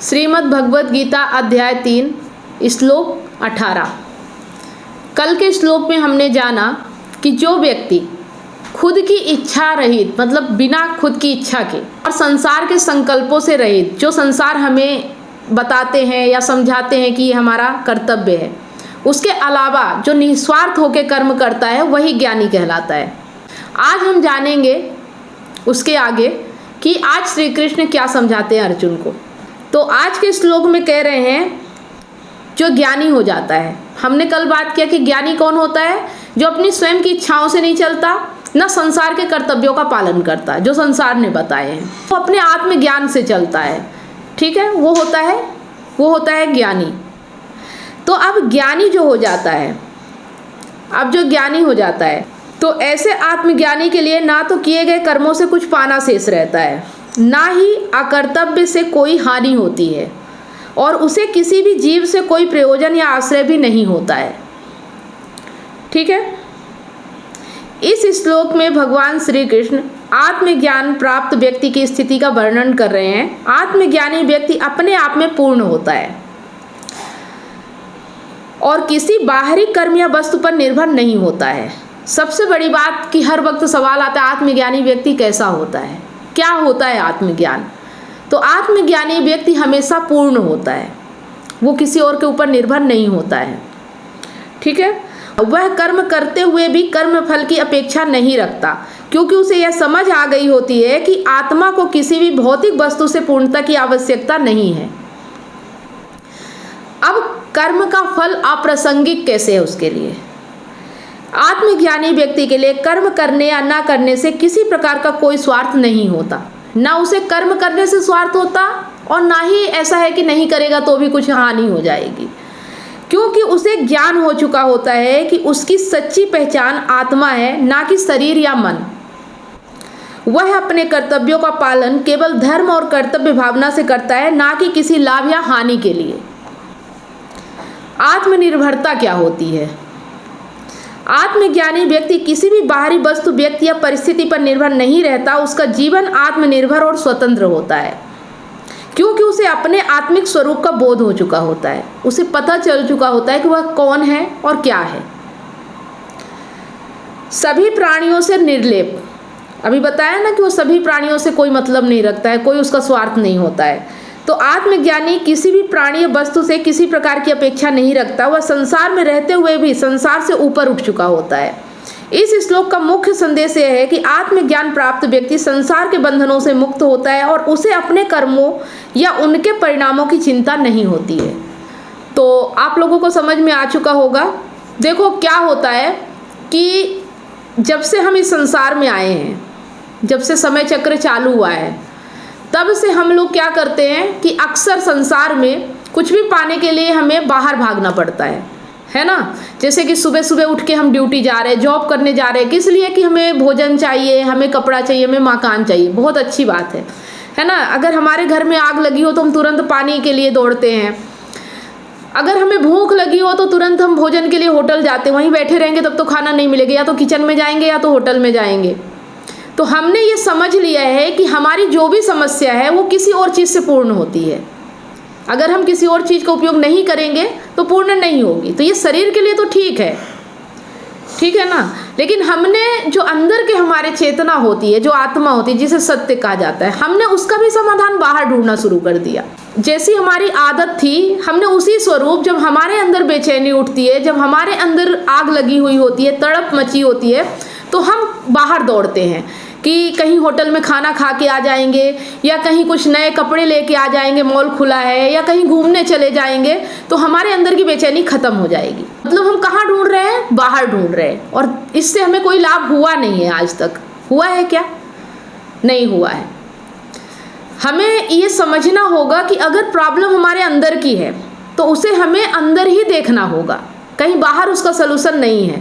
श्रीमद् भगवद गीता अध्याय 3 श्लोक 18। कल के श्लोक में हमने जाना कि जो व्यक्ति खुद की इच्छा रहित, मतलब बिना खुद की इच्छा के और संसार के संकल्पों से रहित, जो संसार हमें बताते हैं या समझाते हैं कि ये हमारा कर्तव्य है, उसके अलावा जो निस्वार्थ होकर कर्म करता है वही ज्ञानी कहलाता है। आज हम जानेंगे उसके आगे कि आज श्री कृष्ण क्या समझाते हैं अर्जुन को। तो आज के श्लोक में कह रहे हैं जो ज्ञानी हो जाता है। हमने कल बात किया कि ज्ञानी कौन होता है? जो अपनी स्वयं की इच्छाओं से नहीं चलता, न संसार के कर्तव्यों का पालन करता है जो संसार ने बताए हैं, वो अपने आत्मज्ञान से चलता है। ठीक है, वो होता है ज्ञानी। तो अब ज्ञानी जो हो जाता है, तो ऐसे आत्मज्ञानी के लिए ना तो किए गए कर्मों से कुछ पाना शेष रहता है, ना ही अकर्तव्य से कोई हानि होती है, और उसे किसी भी जीव से कोई प्रयोजन या आश्रय भी नहीं होता है। ठीक है, इस श्लोक में भगवान श्री कृष्ण आत्मज्ञान प्राप्त व्यक्ति की स्थिति का वर्णन कर रहे हैं। आत्मज्ञानी व्यक्ति अपने आप में पूर्ण होता है और किसी बाहरी कर्म या वस्तु पर निर्भर नहीं होता है। सबसे बड़ी बात कि हर वक्त सवाल आता है, आत्मज्ञानी व्यक्ति कैसा होता है, क्या होता है आत्मज्ञान? तो आत्मज्ञानी व्यक्ति हमेशा पूर्ण होता है, वो किसी और के ऊपर निर्भर नहीं होता है। ठीक है, वह कर्म करते हुए भी कर्म फल की अपेक्षा नहीं रखता, क्योंकि उसे यह समझ आ गई होती है कि आत्मा को किसी भी भौतिक वस्तु से पूर्णता की आवश्यकता नहीं है। अब कर्म का फल अप्रासंगिक कैसे है उसके लिए? आत्मज्ञानी व्यक्ति के लिए कर्म करने या ना करने से किसी प्रकार का कोई स्वार्थ नहीं होता। ना उसे कर्म करने से स्वार्थ होता और ना ही ऐसा है कि नहीं करेगा तो भी कुछ हानि हो जाएगी, क्योंकि उसे ज्ञान हो चुका होता है कि उसकी सच्ची पहचान आत्मा है, ना कि शरीर या मन। वह अपने कर्तव्यों का पालन केवल धर्म और कर्तव्य भावना से करता है, ना कि किसी लाभ या हानि के लिए। आत्मनिर्भरता क्या होती है? आत्मज्ञानी व्यक्ति किसी भी बाहरी वस्तु, व्यक्ति या परिस्थिति पर निर्भर नहीं रहता। उसका जीवन आत्मनिर्भर और स्वतंत्र होता है, क्योंकि उसे अपने आत्मिक स्वरूप का बोध हो चुका होता है। उसे पता चल चुका होता है कि वह कौन है और क्या है। सभी प्राणियों से निर्लेप, अभी बताया ना कि वो सभी प्राणियों से कोई मतलब नहीं रखता है, कोई उसका स्वार्थ नहीं होता है। तो आत्मज्ञानी किसी भी प्राणी वस्तु से किसी प्रकार की अपेक्षा नहीं रखता। वह संसार में रहते हुए भी संसार से ऊपर उठ चुका होता है। इस श्लोक का मुख्य संदेश यह है कि आत्मज्ञान प्राप्त व्यक्ति संसार के बंधनों से मुक्त होता है और उसे अपने कर्मों या उनके परिणामों की चिंता नहीं होती है। तो आप लोगों को समझ में आ चुका होगा। देखो क्या होता है कि जब से हम इस संसार में आए हैं, जब से समय चक्र चालू हुआ है, तब से हम लोग क्या करते हैं कि अक्सर संसार में कुछ भी पाने के लिए हमें बाहर भागना पड़ता है ना। जैसे कि सुबह सुबह उठ के हम ड्यूटी जा रहे हैं, जॉब करने जा रहे हैं, किस लिए? कि हमें भोजन चाहिए, हमें कपड़ा चाहिए, हमें मकान चाहिए। बहुत अच्छी बात है ना। अगर हमारे घर में आग लगी हो तो हम तुरंत पानी के लिए दौड़ते हैं। अगर हमें भूख लगी हो तो तुरंत हम भोजन के लिए होटल जाते हैं। वहीं बैठे रहेंगे तब तो खाना नहीं मिलेगा, या तो किचन में जाएंगे या तो होटल में जाएंगे। तो हमने ये समझ लिया है कि हमारी जो भी समस्या है वो किसी और चीज़ से पूर्ण होती है। अगर हम किसी और चीज़ का उपयोग नहीं करेंगे तो पूर्ण नहीं होगी। तो ये शरीर के लिए तो ठीक है ना, लेकिन हमने जो अंदर के हमारे चेतना होती है, जो आत्मा होती है, जिसे सत्य कहा जाता है, हमने उसका भी समाधान बाहर ढूंढना शुरू कर दिया। जैसी हमारी आदत थी, हमने उसी स्वरूप, जब हमारे अंदर बेचैनी उठती है, जब हमारे अंदर आग लगी हुई होती है, तड़प मची होती है, तो हम बाहर दौड़ते हैं कि कहीं होटल में खाना खा के आ जाएंगे, या कहीं कुछ नए कपड़े लेके आ जाएंगे, मॉल खुला है, या कहीं घूमने चले जाएंगे, तो हमारे अंदर की बेचैनी खत्म हो जाएगी। मतलब हम कहाँ ढूंढ रहे हैं? बाहर ढूंढ रहे हैं, और इससे हमें कोई लाभ हुआ नहीं है। आज तक हुआ है क्या? नहीं हुआ है। हमें ये समझना होगा कि अगर प्रॉब्लम हमारे अंदर की है तो उसे हमें अंदर ही देखना होगा, कहीं बाहर उसका सलूशन नहीं है।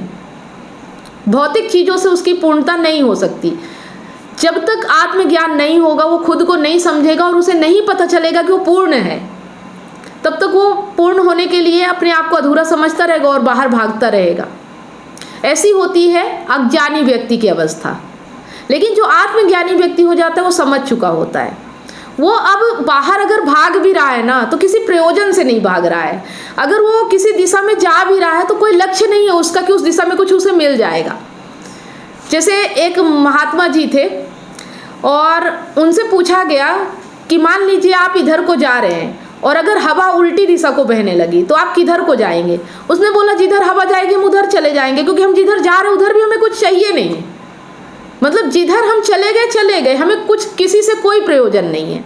भौतिक चीज़ों से उसकी पूर्णता नहीं हो सकती। जब तक आत्मज्ञान नहीं होगा, वो खुद को नहीं समझेगा और उसे नहीं पता चलेगा कि वो पूर्ण है, तब तक वो पूर्ण होने के लिए अपने आप को अधूरा समझता रहेगा और बाहर भागता रहेगा। ऐसी होती है अज्ञानी व्यक्ति की अवस्था। लेकिन जो आत्मज्ञानी व्यक्ति हो जाता है वो समझ चुका होता है, वो अब बाहर अगर भाग भी रहा है ना तो किसी प्रयोजन से नहीं भाग रहा है। अगर वो किसी दिशा में जा भी रहा है तो कोई लक्ष्य नहीं है उसका कि उस दिशा में कुछ उसे मिल जाएगा। जैसे एक महात्मा जी थे और उनसे पूछा गया कि मान लीजिए आप इधर को जा रहे हैं और अगर हवा उल्टी दिशा को बहने लगी तो आप किधर को जाएंगे? उसने बोला जिधर हवा जाएगी हम उधर चले जाएंगे, क्योंकि हम जिधर जा रहे हैं उधर भी हमें कुछ चाहिए नहीं है। मतलब जिधर हम चले गए, हमें कुछ किसी से कोई प्रयोजन नहीं है।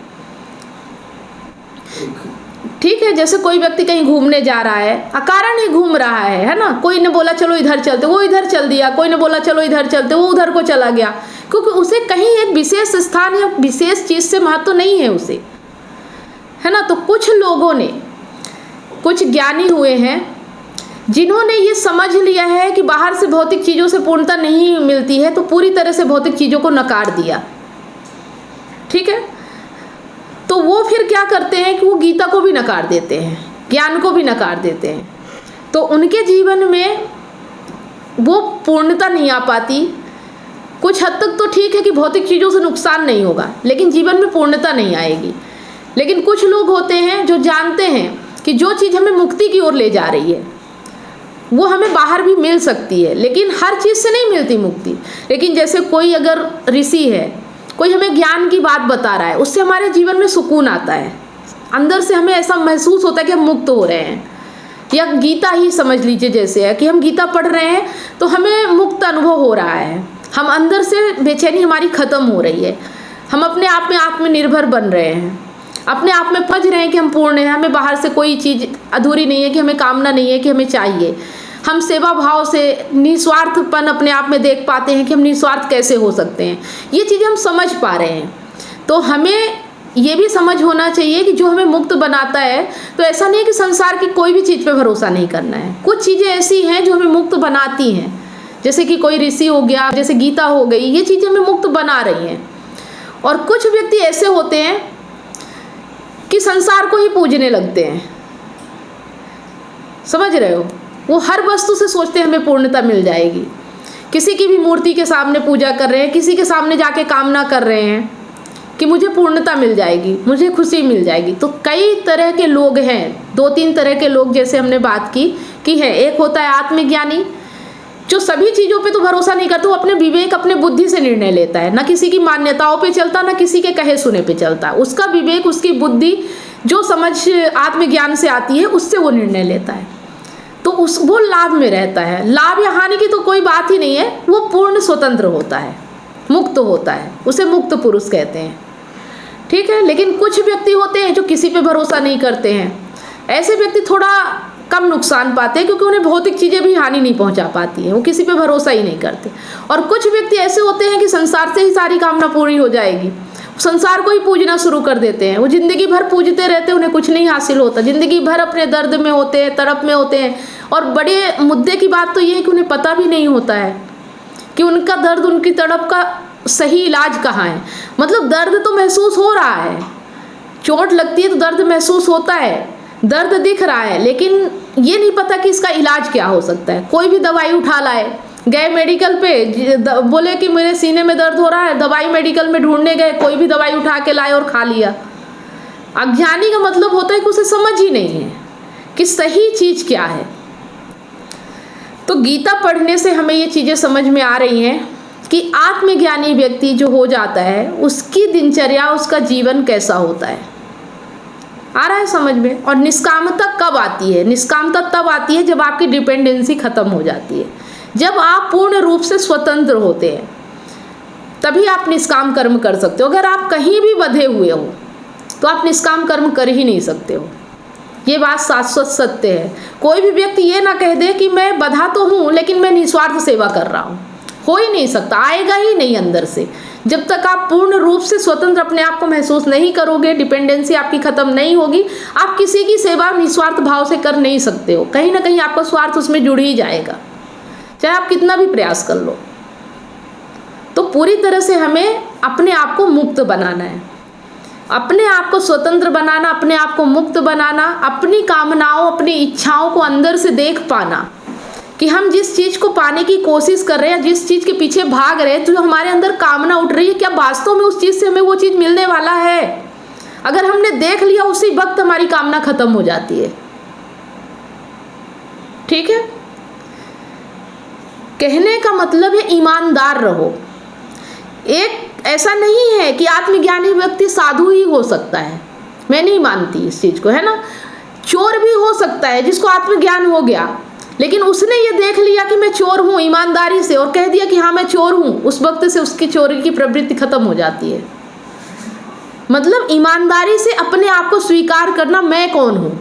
ठीक है, जैसे कोई व्यक्ति कहीं घूमने जा रहा है, अकारण ही घूम रहा है ना। कोई ने बोला चलो इधर चलते, वो इधर चल दिया, कोई ने बोला चलो इधर चलते, वो उधर को चला गया, क्योंकि उसे कहीं एक विशेष स्थान या विशेष चीज से महत्व नहीं है उसे, है ना। तो कुछ लोगों ने, कुछ ज्ञानी हुए हैं जिन्होंने ये समझ लिया है कि बाहर से भौतिक चीज़ों से पूर्णता नहीं मिलती है, तो पूरी तरह से भौतिक चीज़ों को नकार दिया। ठीक है, तो वो फिर क्या करते हैं कि वो गीता को भी नकार देते हैं, ज्ञान को भी नकार देते हैं। तो उनके जीवन में वो पूर्णता नहीं आ पाती। कुछ हद तक तो ठीक है कि भौतिक चीज़ों से नुकसान नहीं होगा, लेकिन जीवन में पूर्णता नहीं आएगी। लेकिन कुछ लोग होते हैं जो जानते हैं कि जो चीज़ हमें मुक्ति की ओर ले जा रही है वो हमें बाहर भी मिल सकती है, लेकिन हर चीज़ से नहीं मिलती मुक्ति। लेकिन जैसे कोई अगर ऋषि है, कोई हमें ज्ञान की बात बता रहा है, उससे हमारे जीवन में सुकून आता है, अंदर से हमें ऐसा महसूस होता है कि हम मुक्त हो रहे हैं। या गीता ही समझ लीजिए जैसे है कि हम गीता पढ़ रहे हैं तो हमें मुक्त अनुभव हो रहा है, हम अंदर से बेचैनी हमारी ख़त्म हो रही है, हम अपने आप में आत्मनिर्भर बन रहे हैं, अपने आप में पज रहे हैं कि हम पूर्ण हैं, हमें बाहर से कोई चीज़ अधूरी नहीं है, कि हमें कामना नहीं है, कि हमें चाहिए। हम सेवा भाव से निस्वार्थपन अपने आप में देख पाते हैं कि हम निस्वार्थ कैसे हो सकते हैं। ये चीज़ें हम समझ पा रहे हैं। तो हमें ये भी समझ होना चाहिए कि जो हमें मुक्त बनाता है, तो ऐसा नहीं है कि संसार की कोई भी चीज़ पे भरोसा नहीं करना है। कुछ चीज़ें ऐसी हैं जो हमें मुक्त बनाती हैं, जैसे कि कोई ऋषि हो गया, जैसे गीता हो गई, ये चीज़ें हमें मुक्त बना रही हैं। और कुछ व्यक्ति ऐसे होते हैं कि संसार को ही पूजने लगते हैं, समझ रहे हो। वो हर वस्तु से सोचते हैं हमें पूर्णता मिल जाएगी। किसी की भी मूर्ति के सामने पूजा कर रहे हैं, किसी के सामने जाके कामना कर रहे हैं कि मुझे पूर्णता मिल जाएगी, मुझे खुशी मिल जाएगी। तो कई तरह के लोग हैं, 2-3 तरह के लोग जैसे हमने बात की है। एक होता है आत्मज्ञानी, जो सभी चीज़ों पे तो भरोसा नहीं करता, वो अपने विवेक, अपने बुद्धि से निर्णय लेता है, ना किसी की मान्यताओं पे चलता, ना किसी के कहे सुने पे चलता। उसका विवेक, उसकी बुद्धि जो समझ आत्मज्ञान से आती है उससे वो निर्णय लेता है, तो वो लाभ में रहता है। लाभ या हानि की तो कोई बात ही नहीं है, वो पूर्ण स्वतंत्र होता है, मुक्त होता है, उसे मुक्त पुरुष कहते हैं। ठीक है, लेकिन कुछ व्यक्ति होते हैं जो किसी पे भरोसा नहीं करते हैं। ऐसे व्यक्ति थोड़ा कम नुकसान पाते हैं, क्योंकि उन्हें भौतिक चीज़ें भी हानि नहीं पहुंचा पाती हैं, वो किसी पे भरोसा ही नहीं करते। और कुछ व्यक्ति ऐसे होते हैं कि संसार से ही सारी कामना पूरी हो जाएगी, संसार को ही पूजना शुरू कर देते हैं। वो जिंदगी भर पूजते रहते हैं, उन्हें कुछ नहीं हासिल होता, जिंदगी भर अपने दर्द में होते हैं, तड़प में होते हैं। और बड़े मुद्दे की बात तो ये है कि उन्हें पता भी नहीं होता है कि उनका दर्द, उनकी तड़प का सही इलाज कहाँ है। मतलब दर्द तो महसूस हो रहा है, चोट लगती है तो दर्द महसूस होता है, दर्द दिख रहा है, लेकिन ये नहीं पता कि इसका इलाज क्या हो सकता है। कोई भी दवाई उठा लाए, गए मेडिकल पे, बोले कि मेरे सीने में दर्द हो रहा है, दवाई मेडिकल में ढूंढने गए, कोई भी दवाई उठा के लाए और खा लिया। अज्ञानी का मतलब होता है कि उसे समझ ही नहीं है कि सही चीज़ क्या है। तो गीता पढ़ने से हमें ये चीज़ें समझ में आ रही हैं कि आत्मज्ञानी व्यक्ति जो हो जाता है उसकी दिनचर्या, उसका जीवन कैसा होता है। आ रहा है समझ में। और निष्कामता कब आती है? निष्कामता तब आती है जब आपकी डिपेंडेंसी खत्म हो जाती है, जब आप पूर्ण रूप से स्वतंत्र होते हैं, तभी आप निष्काम कर्म कर सकते हो। अगर आप कहीं भी बंधे हुए हो तो आप निष्काम कर्म कर ही नहीं सकते हो। ये बात शाश्वत सत्य है। कोई भी व्यक्ति ये ना कह दे कि मैं बंधा तो हूँ लेकिन मैं निस्वार्थ सेवा कर रहा हूँ, हो ही नहीं सकता, आएगा ही नहीं अंदर से। जब तक आप पूर्ण रूप से स्वतंत्र अपने आप को महसूस नहीं करोगे, डिपेंडेंसी आपकी खत्म नहीं होगी, आप किसी की सेवा निस्वार्थ भाव से कर नहीं सकते हो। कहीं ना कहीं आपका स्वार्थ उसमें जुड़ ही जाएगा, चाहे आप कितना भी प्रयास कर लो। तो पूरी तरह से हमें अपने आप को मुक्त बनाना है, अपने आप को स्वतंत्र बनाना, अपने आप को मुक्त बनाना, अपनी कामनाओं, अपनी इच्छाओं को अंदर से देख पाना कि हम जिस चीज़ को पाने की कोशिश कर रहे हैं, जिस चीज़ के पीछे भाग रहे हैं, जो हमारे अंदर कामना उठ रही है, क्या वास्तव में उस चीज़ से हमें वो चीज़ मिलने वाला है। अगर हमने देख लिया उसी वक्त हमारी कामना खत्म हो जाती है। ठीक है, कहने का मतलब है ईमानदार रहो। एक ऐसा नहीं है कि आत्मज्ञानी व्यक्ति साधु ही हो सकता है, मैं नहीं मानती इस चीज को, है ना। चोर भी हो सकता है जिसको आत्मज्ञान हो गया, लेकिन उसने ये देख लिया कि मैं चोर हूं ईमानदारी से और कह दिया कि हाँ मैं चोर हूं, उस वक्त से उसकी चोरी की प्रवृत्ति खत्म हो जाती है। मतलब ईमानदारी से अपने आप को स्वीकार करना, मैं कौन हूं।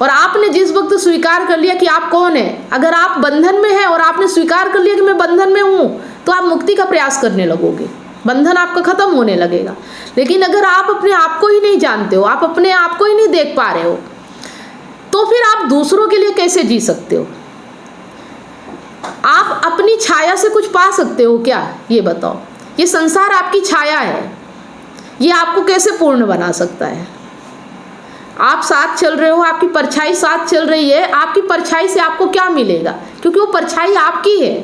और आपने जिस वक्त स्वीकार कर लिया कि आप कौन है, अगर आप बंधन में हैं और आपने स्वीकार कर लिया कि मैं बंधन में हूं, तो आप मुक्ति का प्रयास करने लगोगे, बंधन आपका खत्म होने लगेगा। लेकिन अगर आप अपने आप को ही नहीं जानते हो, आप अपने आप को ही नहीं देख पा रहे हो, तो फिर आप दूसरों के लिए कैसे जी सकते हो? आप अपनी छाया से कुछ पा सकते हो क्या? ये बताओ। ये संसार आपकी छाया है, ये आपको कैसे पूर्ण बना सकता है? आप साथ चल रहे हो, आपकी परछाई साथ चल रही है, आपकी परछाई से आपको क्या मिलेगा? क्योंकि वो परछाई आपकी है।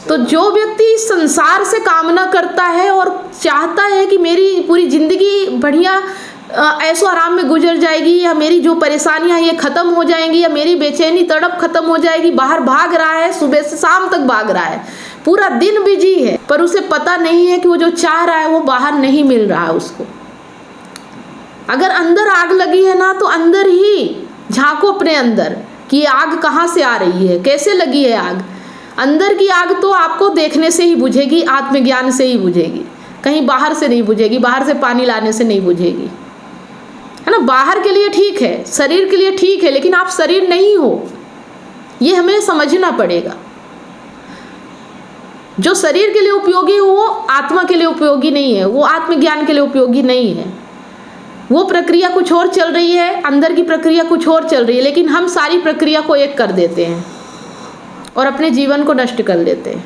तो जो व्यक्ति इस संसार से कामना करता है और चाहता है कि मेरी पूरी जिंदगी बढ़िया ऐसो आराम में गुजर जाएगी, या मेरी जो परेशानियां ये खत्म हो जाएंगी, या मेरी बेचैनी तड़प खत्म हो जाएगी, बाहर भाग रहा है, सुबह से शाम तक भाग रहा है, पूरा दिन बिजी है, पर उसे पता नहीं है कि वो जो चाह रहा है वो बाहर नहीं मिल रहा है उसको। अगर अंदर आग लगी है ना, तो अंदर ही झांको अपने अंदर कि ये आग कहाँ से आ रही है, कैसे लगी है आग। अंदर की आग तो आपको देखने से ही बुझेगी, आत्मज्ञान से ही बुझेगी, कहीं बाहर से नहीं बुझेगी, बाहर से पानी लाने से नहीं बुझेगी, है ना। बाहर के लिए ठीक है, शरीर के लिए ठीक है, लेकिन आप शरीर नहीं हो, ये हमें समझना पड़ेगा। जो शरीर के लिए उपयोगी हो वो आत्मा के लिए उपयोगी नहीं है, वो आत्मज्ञान के लिए उपयोगी नहीं है। वो प्रक्रिया कुछ और चल रही है, अंदर की प्रक्रिया कुछ और चल रही है, लेकिन हम सारी प्रक्रिया को एक कर देते हैं और अपने जीवन को नष्ट कर देते हैं।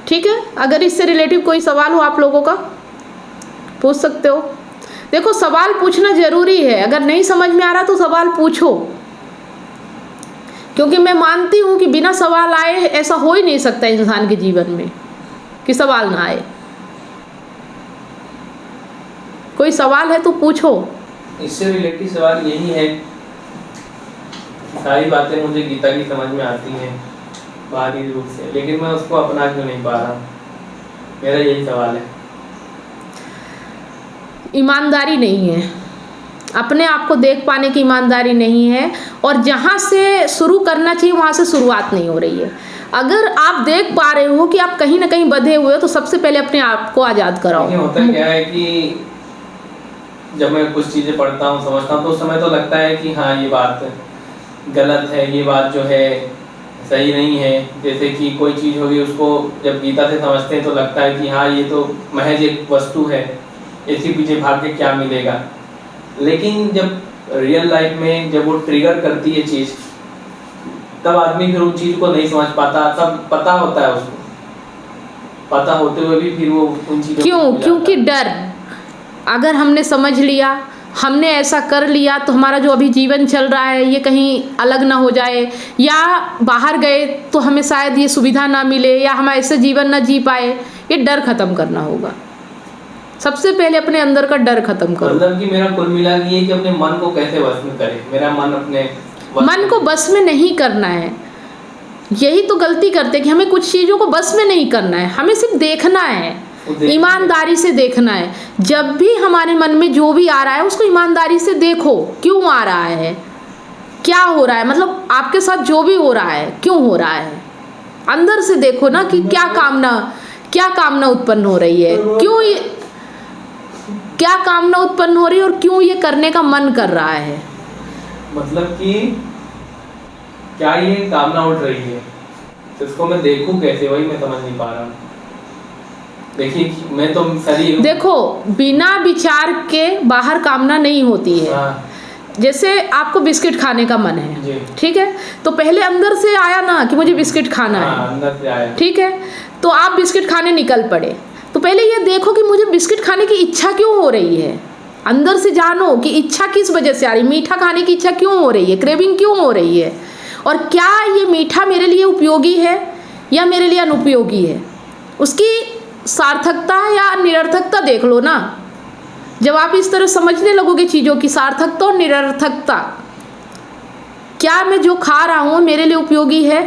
ठीक है, अगर इससे रिलेटिव कोई सवाल हो आप लोगों का, पूछ सकते हो। देखो, सवाल पूछना जरूरी है, अगर नहीं समझ में आ रहा तो सवाल पूछो, क्योंकि मैं मानती हूं कि बिना सवाल आए ऐसा हो ही नहीं सकता इंसान के जीवन में कि सवाल ना आए। कोई सवाल है तो पूछो। इससे रिलेटेड सवाल यही है, सारी बातें मुझे गीता की समझ में आती हैं बाहरी रूप से, लेकिन मैं उसको अपना क्यों नहीं पा रहा, मेरा यही सवाल है। ईमानदारी नहीं है, अपने आप को देख पाने की ईमानदारी नहीं है, और जहाँ से शुरू करना चाहिए वहाँ से शुरुआत नहीं हो रही है। अगर आप देख पा रहे हो कि आप कहीं ना कहीं बंधे हुए हो, तो सबसे पहले अपने आप को आज़ाद कराओ। होता क्या है कि जब मैं कुछ चीज़ें पढ़ता हूँ, समझता हूँ, तो उस समय तो लगता है कि हाँ ये बात गलत है, ये बात जो है सही नहीं है। जैसे कि कोई चीज़ होगी, उसको जब गीता से समझते हैं तो लगता है कि हाँ ये तो महज एक वस्तु है, इसी पीछे भाग के क्या मिलेगा। लेकिन जब रियल लाइफ में जब वो ट्रिगर करती है चीज़, तब आदमी फिर उन चीज़ को नहीं समझ पाता। सब पता होता है उसको, पता होते हुए भी फिर वो उन चीज़ों क्योंकि डर, अगर हमने समझ लिया, हमने ऐसा कर लिया, तो हमारा जो अभी जीवन चल रहा है ये कहीं अलग ना हो जाए, या बाहर गए तो हमें शायद ये सुविधा ना मिले, या हम ऐसे जीवन ना जी पाए, ये डर खत्म करना होगा। सबसे पहले अपने अंदर का डर खत्म करो। मतलब कि मेरा कुल मिला ये है कि अपने मन को कैसे वश में करें। मेरा मन अपने मन को बस में नहीं करना है, यही तो गलती करते कि हमें कुछ चीज़ों को बस में नहीं करना है, हमें सिर्फ देखना है, ईमानदारी से देखना है। जब भी हमारे मन में जो भी आ रहा है उसको ईमानदारी से देखो, क्यों आ रहा है, क्या हो रहा है, मतलब आपके साथ जो भी हो रहा है क्यों हो रहा है। अंदर से देखो ना कि क्या कामना उत्पन्न हो रही है, क्या कामना उत्पन्न हो रही है, और क्यों ये करने का मन कर रहा है। मतलब कि क्या ये कामना उठ रही है, तो इसको मैं देखूं कैसे, वही मैं समझ नहीं पा रहा। देखिए, मैं तो शरीर, देखो बिना विचार के बाहर कामना नहीं होती है। हाँ। जैसे आपको बिस्किट खाने का मन है, ठीक है, तो पहले अंदर से आया ना कि मुझे बिस्किट खाना है, अंदर से आया, ठीक है, तो आप बिस्किट खाने निकल पड़े। तो पहले ये देखो कि मुझे बिस्किट खाने की इच्छा क्यों हो रही है, अंदर से जानो कि इच्छा किस वजह से आ रही, मीठा खाने की इच्छा क्यों हो रही है, क्रेविंग क्यों हो रही है, और क्या ये मीठा मेरे लिए उपयोगी है या मेरे लिए अनुपयोगी है। उसकी सार्थकता या निरर्थकता देख लो ना। जब आप इस तरह समझने लगोगे चीज़ों की सार्थकता और निरर्थकता, क्या मैं जो खा रहा हूँ मेरे लिए उपयोगी है,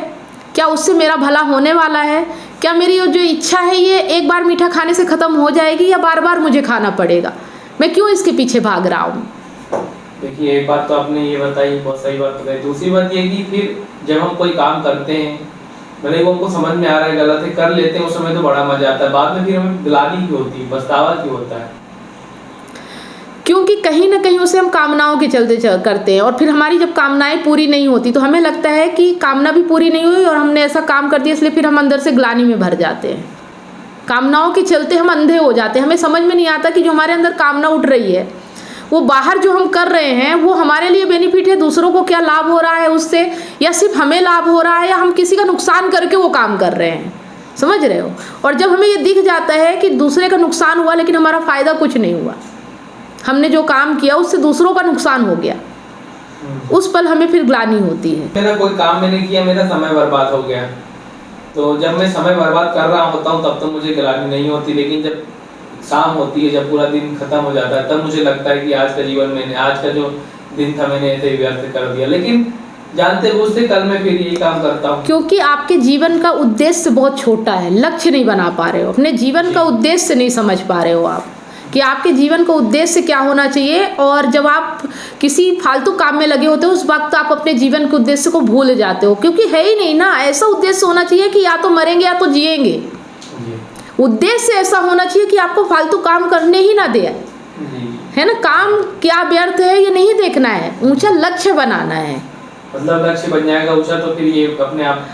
क्या उससे मेरा भला होने वाला है, क्या मेरी जो इच्छा है ये एक बार मीठा खाने से ख़त्म हो जाएगी या बार बार मुझे खाना पड़ेगा, मैं क्यों इसके पीछे भाग रहा हूँ। देखिए एक बात तो आपने ये बताई, बहुत सही बात बताई। दूसरी बात ये कि फिर जब हम कोई काम करते हैं, भले वो हमको समझ में आ रहा है गलत है, कर लेते हैं, उस समय तो बड़ा मजा आता है, बाद में फिर हमें ग्लानि क्यों होती है, पछतावा क्यों होता है? क्योंकि कहीं ना कहीं उसे हम कामनाओं के चलते करते हैं, और फिर हमारी जब कामनाएं पूरी नहीं होती तो हमें लगता है कि कामना भी पूरी नहीं हुई और हमने ऐसा काम कर दिया, इसलिए फिर हम अंदर से ग्लानि में भर जाते हैं। कामनाओं के चलते हम अंधे हो जाते हैं, हमें समझ में नहीं आता कि जो हमारे अंदर कामना उठ रही है वो बाहर जो हम कर रहे हैं वो हमारे लिए बेनिफिट है, दूसरों को क्या लाभ हो रहा है उससे, या सिर्फ हमें लाभ हो रहा है, या हम किसी का नुकसान करके वो काम कर रहे हैं, समझ रहे हो। और जब हमें ये दिख जाता है कि दूसरे का नुकसान हुआ लेकिन हमारा फ़ायदा कुछ नहीं हुआ, हमने जो काम किया उससे दूसरों का नुकसान हो गया, उस पल हमें फिर ग्लानि होती है। मेरा कोई काम मैंने किया, मेरा समय बर्बाद हो गया, तो जब मैं समय बर्बाद कर रहा होता हूँ तब तो मुझे ग्लानि नहीं होती, लेकिन जब शाम होती है, जब पूरा दिन खत्म हो जाता है, तब मुझे लगता है कि आज का जीवन मैंने, आज का जो दिन था मैंने ऐसे ही व्यर्थ कर दिया। लेकिन जानते बूझते कल मैं फिर यही काम करता हूँ। क्योंकि आपके जीवन का उद्देश्य बहुत छोटा है, लक्ष्य नहीं बना पा रहे हो, अपने जीवन का उद्देश्य नहीं समझ पा रहे हो आप कि आपके जीवन का उद्देश्य क्या होना चाहिए। और जब आप किसी फालतू काम में लगे होते हो उस वक्त आप अपने जीवन के उद्देश्य को भूल जाते हो, क्योंकि है ही नहीं ना। ऐसा उद्देश्य होना चाहिए कि या तो मरेंगे या तो जिएंगे। उद्देश्य ऐसा होना चाहिए कि आपको फालतू काम करने ही ना दे, है ना। काम क्या व्यर्थ है ये नहीं देखना है, ऊंचा लक्ष्य बनाना है। मतलब लक्ष्य बन जाएगा ऊंचा तो फिर ये अपने आप,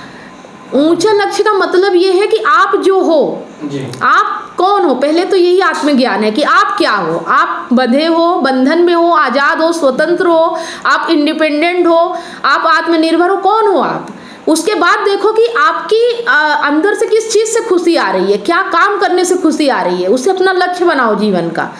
ऊंचा लक्ष्य का मतलब ये है कि आप जो हो जी, आप कौन हो, पहले तो यही आत्मज्ञान है कि आप क्या हो। आप बंधे हो, बंधन में हो, आज़ाद हो, स्वतंत्र हो, आप इंडिपेंडेंट हो, आप आत्मनिर्भर हो, कौन हो आप। उसके बाद देखो कि आपकी अंदर से किस चीज़ से खुशी आ रही है, क्या काम करने से खुशी आ रही है, उससे अपना लक्ष्य बनाओ जीवन का।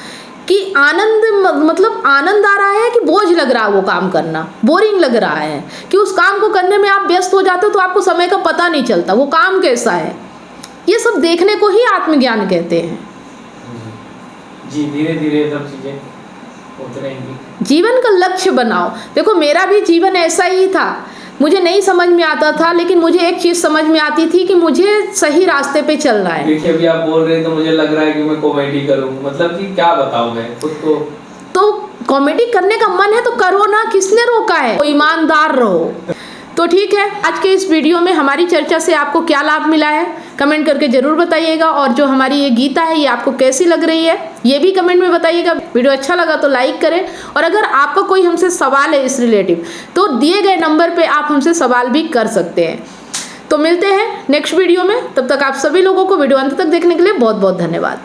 कि आनंद मतलब आनंद आ रहा है कि बोझ लग रहा है वो काम करना, बोरिंग लग रहा है कि उस काम को करने में आप व्यस्त हो जाते हो तो आपको समय का पता नहीं चलता, वो काम कैसा है, ये सब देखने को ही आत्मज्ञान कहते हैं। जी धीरे धीरे सब चीज़ें होती रहेंगी। जीवन का लक्ष्य बनाओ। देखो मेरा भी जीवन ऐसा ही था, मुझे नहीं समझ में आता था, लेकिन मुझे एक चीज़ समझ में आती थी कि मुझे सही रास्ते पे चलना है। देखिए अभी आप बोल रहे हैं तो मुझे लग रहा है कि मैं कॉमेडी करूं, मतलब कि क्या बताऊं मैं खुद को। तो कॉमेडी करने का मन है तो करो ना, किसने रोका है, तो ईमानदार रहो। तो ठीक है, आज के इस वीडियो में हमारी चर्चा से आपको क्या लाभ मिला है कमेंट करके ज़रूर बताइएगा, और जो हमारी ये गीता है ये आपको कैसी लग रही है ये भी कमेंट में बताइएगा। वीडियो अच्छा लगा तो लाइक करें, और अगर आपका कोई हमसे सवाल है इस रिलेटिव तो दिए गए नंबर पे आप हमसे सवाल भी कर सकते हैं। तो मिलते हैं नेक्स्ट वीडियो में, तब तक आप सभी लोगों को वीडियो अंत तक देखने के लिए बहुत बहुत धन्यवाद।